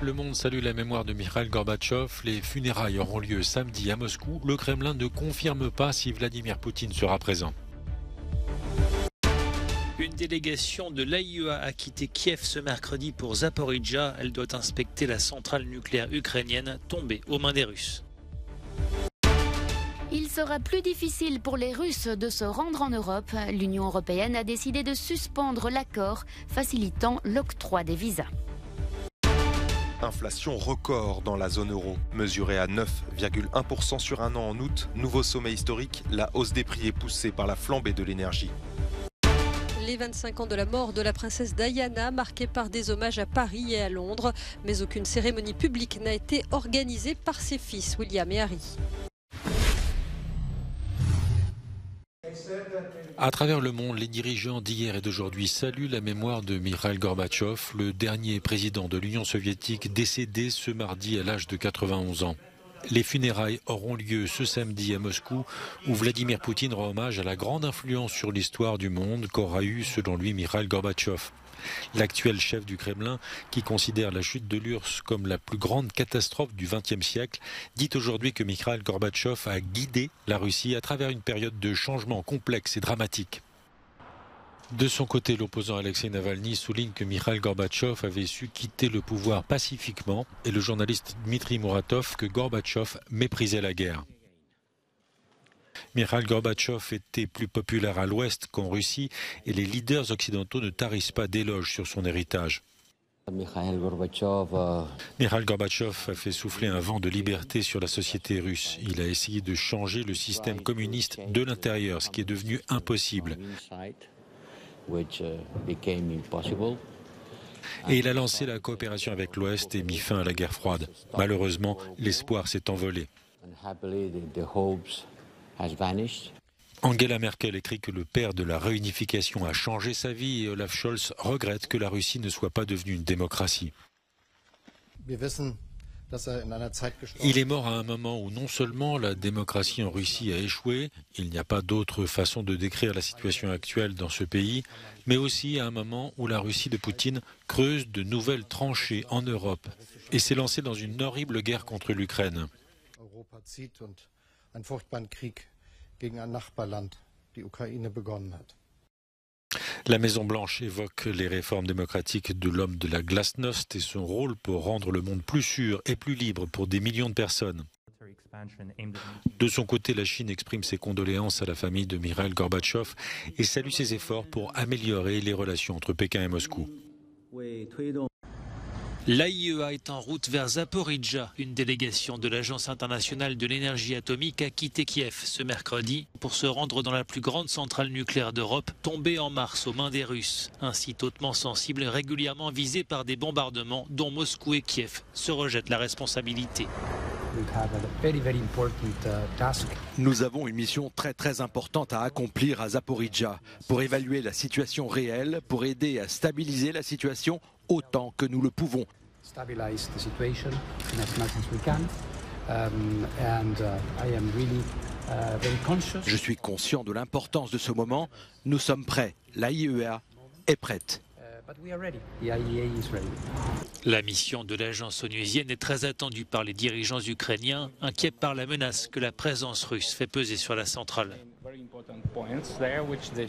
Le monde salue la mémoire de Mikhaïl Gorbatchev. Les funérailles auront lieu samedi à Moscou. Le Kremlin ne confirme pas si Vladimir Poutine sera présent. Une délégation de l'AIEA a quitté Kiev ce mercredi pour Zaporijjia. Elle doit inspecter la centrale nucléaire ukrainienne tombée aux mains des Russes. Il sera plus difficile pour les Russes de se rendre en Europe. L'Union européenne a décidé de suspendre l'accord facilitant l'octroi des visas. Inflation record dans la zone euro, mesurée à 9,1% sur un an en août. Nouveau sommet historique, la hausse des prix est poussée par la flambée de l'énergie. Les 25 ans de la mort de la princesse Diana, marqués par des hommages à Paris et à Londres. Mais aucune cérémonie publique n'a été organisée par ses fils, William et Harry. À travers le monde, les dirigeants d'hier et d'aujourd'hui saluent la mémoire de Mikhaïl Gorbatchev, le dernier président de l'Union soviétique décédé ce mardi à l'âge de 91 ans. Les funérailles auront lieu ce samedi à Moscou, où Vladimir Poutine rend hommage à la grande influence sur l'histoire du monde qu'aura eu, selon lui, Mikhaïl Gorbatchev. L'actuel chef du Kremlin, qui considère la chute de l'URSS comme la plus grande catastrophe du XXe siècle, dit aujourd'hui que Mikhaïl Gorbatchev a guidé la Russie à travers une période de changement complexe et dramatique. De son côté, l'opposant Alexei Navalny souligne que Mikhaïl Gorbatchev avait su quitter le pouvoir pacifiquement et le journaliste Dmitri Muratov que Gorbatchev méprisait la guerre. Mikhaïl Gorbatchev était plus populaire à l'Ouest qu'en Russie et les leaders occidentaux ne tarissent pas d'éloges sur son héritage. Mikhaïl Gorbatchev a fait souffler un vent de liberté sur la société russe. Il a essayé de changer le système communiste de l'intérieur, ce qui est devenu impossible. Et il a lancé la coopération avec l'Ouest et mis fin à la guerre froide. Malheureusement, l'espoir s'est envolé. Angela Merkel écrit que le père de la réunification a changé sa vie et Olaf Scholz regrette que la Russie ne soit pas devenue une démocratie. Il est mort à un moment où non seulement la démocratie en Russie a échoué, il n'y a pas d'autre façon de décrire la situation actuelle dans ce pays, mais aussi à un moment où la Russie de Poutine creuse de nouvelles tranchées en Europe et s'est lancée dans une horrible guerre contre l'Ukraine. La Maison-Blanche évoque les réformes démocratiques de l'homme de la glasnost et son rôle pour rendre le monde plus sûr et plus libre pour des millions de personnes. De son côté, la Chine exprime ses condoléances à la famille de Mikhaïl Gorbatchev et salue ses efforts pour améliorer les relations entre Pékin et Moscou. L'AIEA est en route vers Zaporijjia. Une délégation de l'Agence internationale de l'énergie atomique a quitté Kiev ce mercredi pour se rendre dans la plus grande centrale nucléaire d'Europe, tombée en mars aux mains des Russes. Un site hautement sensible, régulièrement visé par des bombardements dont Moscou et Kiev se rejettent la responsabilité. Nous avons une mission très importante à accomplir à Zaporijjia pour évaluer la situation réelle, pour aider à stabiliser la situation autant que nous le pouvons. Je suis conscient de l'importance de ce moment. Nous sommes prêts. L'AIEA est prête. La mission de l'agence onusienne est très attendue par les dirigeants ukrainiens, inquiets par la menace que la présence russe fait peser sur la centrale.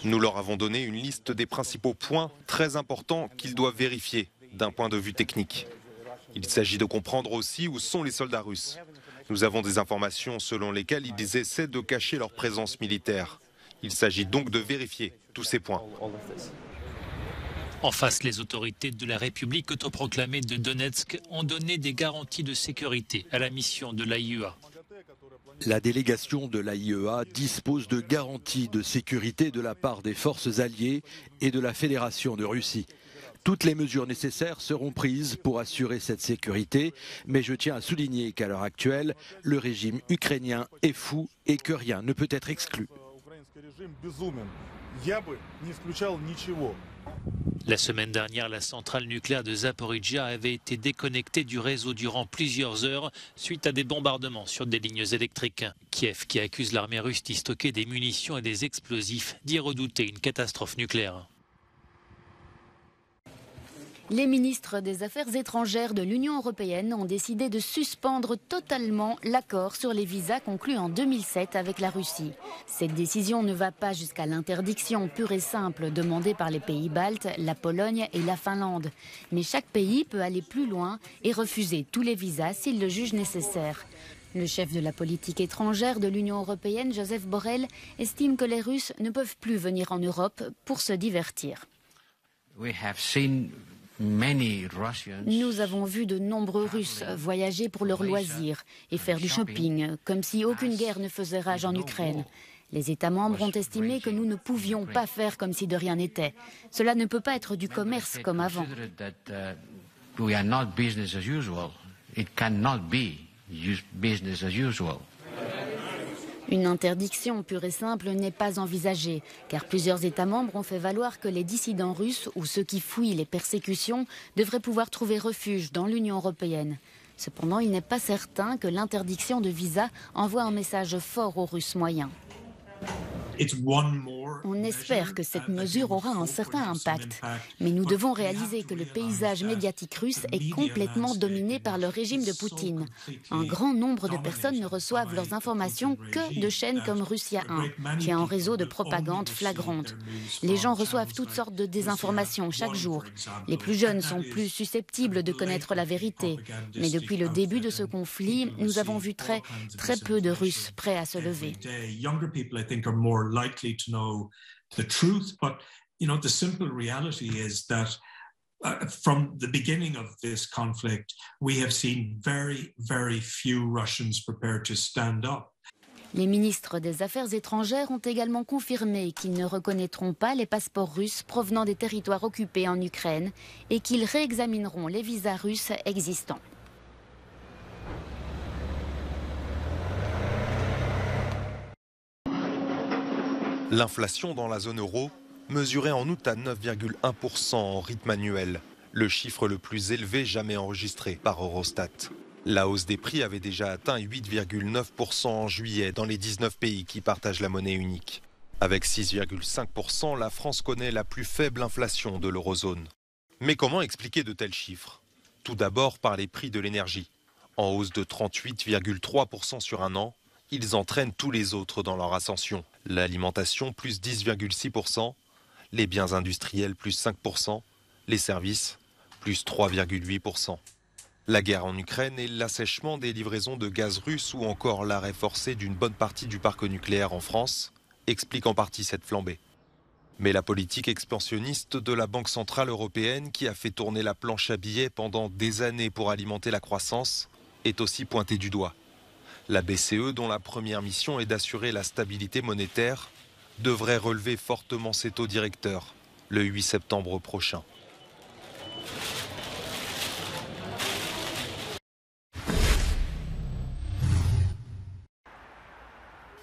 Nous leur avons donné une liste des principaux points très importants qu'ils doivent vérifier d'un point de vue technique. Il s'agit de comprendre aussi où sont les soldats russes. Nous avons des informations selon lesquelles ils essaient de cacher leur présence militaire. Il s'agit donc de vérifier tous ces points. En face, les autorités de la République autoproclamée de Donetsk ont donné des garanties de sécurité à la mission de l'AIEA. La délégation de l'AIEA dispose de garanties de sécurité de la part des forces alliées et de la Fédération de Russie. Toutes les mesures nécessaires seront prises pour assurer cette sécurité, mais je tiens à souligner qu'à l'heure actuelle, le régime ukrainien est fou et que rien ne peut être exclu. La semaine dernière, la centrale nucléaire de Zaporijjia avait été déconnectée du réseau durant plusieurs heures suite à des bombardements sur des lignes électriques. Kiev, qui accuse l'armée russe d'y stocker des munitions et des explosifs, dit redouter une catastrophe nucléaire. Les ministres des Affaires étrangères de l'Union européenne ont décidé de suspendre totalement l'accord sur les visas conclu en 2007 avec la Russie. Cette décision ne va pas jusqu'à l'interdiction pure et simple demandée par les pays baltes, la Pologne et la Finlande. Mais chaque pays peut aller plus loin et refuser tous les visas s'il le juge nécessaire. Le chef de la politique étrangère de l'Union européenne, Joseph Borrell, estime que les Russes ne peuvent plus venir en Europe pour se divertir. Nous avons vu de nombreux Russes voyager pour leurs loisirs et faire du shopping, comme si aucune guerre ne faisait rage en Ukraine. Les États membres ont estimé que nous ne pouvions pas faire comme si de rien n'était. Cela ne peut pas être du commerce comme avant. Une interdiction pure et simple n'est pas envisagée, car plusieurs États membres ont fait valoir que les dissidents russes ou ceux qui fuient les persécutions devraient pouvoir trouver refuge dans l'Union européenne. Cependant, il n'est pas certain que l'interdiction de visa envoie un message fort aux Russes moyens. On espère que cette mesure aura un certain impact, mais nous devons réaliser que le paysage médiatique russe est complètement dominé par le régime de Poutine. Un grand nombre de personnes ne reçoivent leurs informations que de chaînes comme Russia 1, qui a un réseau de propagande flagrante. Les gens reçoivent toutes sortes de désinformations chaque jour. Les plus jeunes sont plus susceptibles de connaître la vérité. Mais depuis le début de ce conflit, nous avons vu très peu de Russes prêts à se lever. Likely to know the truth, but the simple reality is that from the beginning of this conflict, we have seen very few Russians prepared to stand up. Les ministres des Affaires étrangères ont également confirmé qu'ils ne reconnaîtront pas les passeports russes provenant des territoires occupés en Ukraine et qu'ils réexamineront les visas russes existants. L'inflation dans la zone euro mesurait en août à 9,1% en rythme annuel, le chiffre le plus élevé jamais enregistré par Eurostat. La hausse des prix avait déjà atteint 8,9% en juillet dans les 19 pays qui partagent la monnaie unique. Avec 6,5%, la France connaît la plus faible inflation de l'eurozone. Mais comment expliquer de tels chiffres? Tout d'abord par les prix de l'énergie. En hausse de 38,3% sur un an, ils entraînent tous les autres dans leur ascension. L'alimentation plus 10,6%, les biens industriels plus 5%, les services plus 3,8%. La guerre en Ukraine et l'assèchement des livraisons de gaz russe ou encore l'arrêt forcé d'une bonne partie du parc nucléaire en France expliquent en partie cette flambée. Mais la politique expansionniste de la Banque centrale européenne, qui a fait tourner la planche à billets pendant des années pour alimenter la croissance, est aussi pointée du doigt. La BCE, dont la première mission est d'assurer la stabilité monétaire, devrait relever fortement ses taux directeurs le 8 septembre prochain.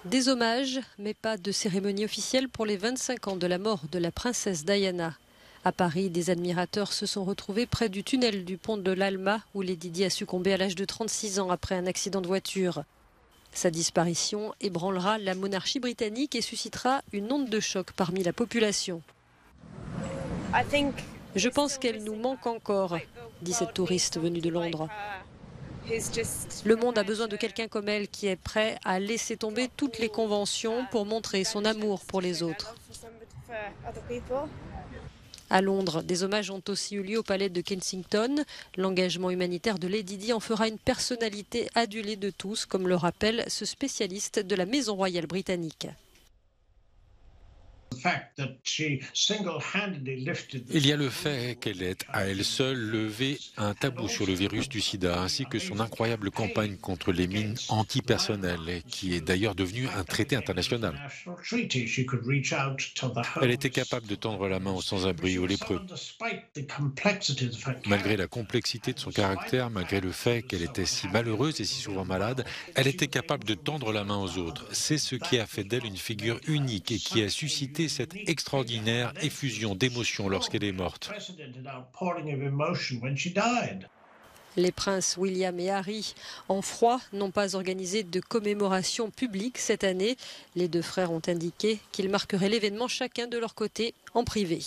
Des hommages, mais pas de cérémonie officielle pour les 25 ans de la mort de la princesse Diana. À Paris, des admirateurs se sont retrouvés près du tunnel du pont de l'Alma où Lady Di a succombé à l'âge de 36 ans après un accident de voiture. Sa disparition ébranlera la monarchie britannique et suscitera une onde de choc parmi la population. Je pense qu'elle nous manque encore, dit cette touriste venue de Londres. Le monde a besoin de quelqu'un comme elle qui est prêt à laisser tomber toutes les conventions pour montrer son amour pour les autres. À Londres, des hommages ont aussi eu lieu au palais de Kensington. L'engagement humanitaire de Lady Di en fera une personnalité adulée de tous, comme le rappelle ce spécialiste de la Maison royale britannique. Il y a le fait qu'elle ait à elle seule levé un tabou sur le virus du sida, ainsi que son incroyable campagne contre les mines antipersonnelles, qui est d'ailleurs devenue un traité international. Elle était capable de tendre la main aux sans-abri, aux lépreux. Malgré la complexité de son caractère, malgré le fait qu'elle était si malheureuse et si souvent malade, elle était capable de tendre la main aux autres. C'est ce qui a fait d'elle une figure unique et qui a suscité cette extraordinaire effusion d'émotions lorsqu'elle est morte. Les princes William et Harry, en froid, n'ont pas organisé de commémoration publique cette année. Les deux frères ont indiqué qu'ils marqueraient l'événement chacun de leur côté en privé.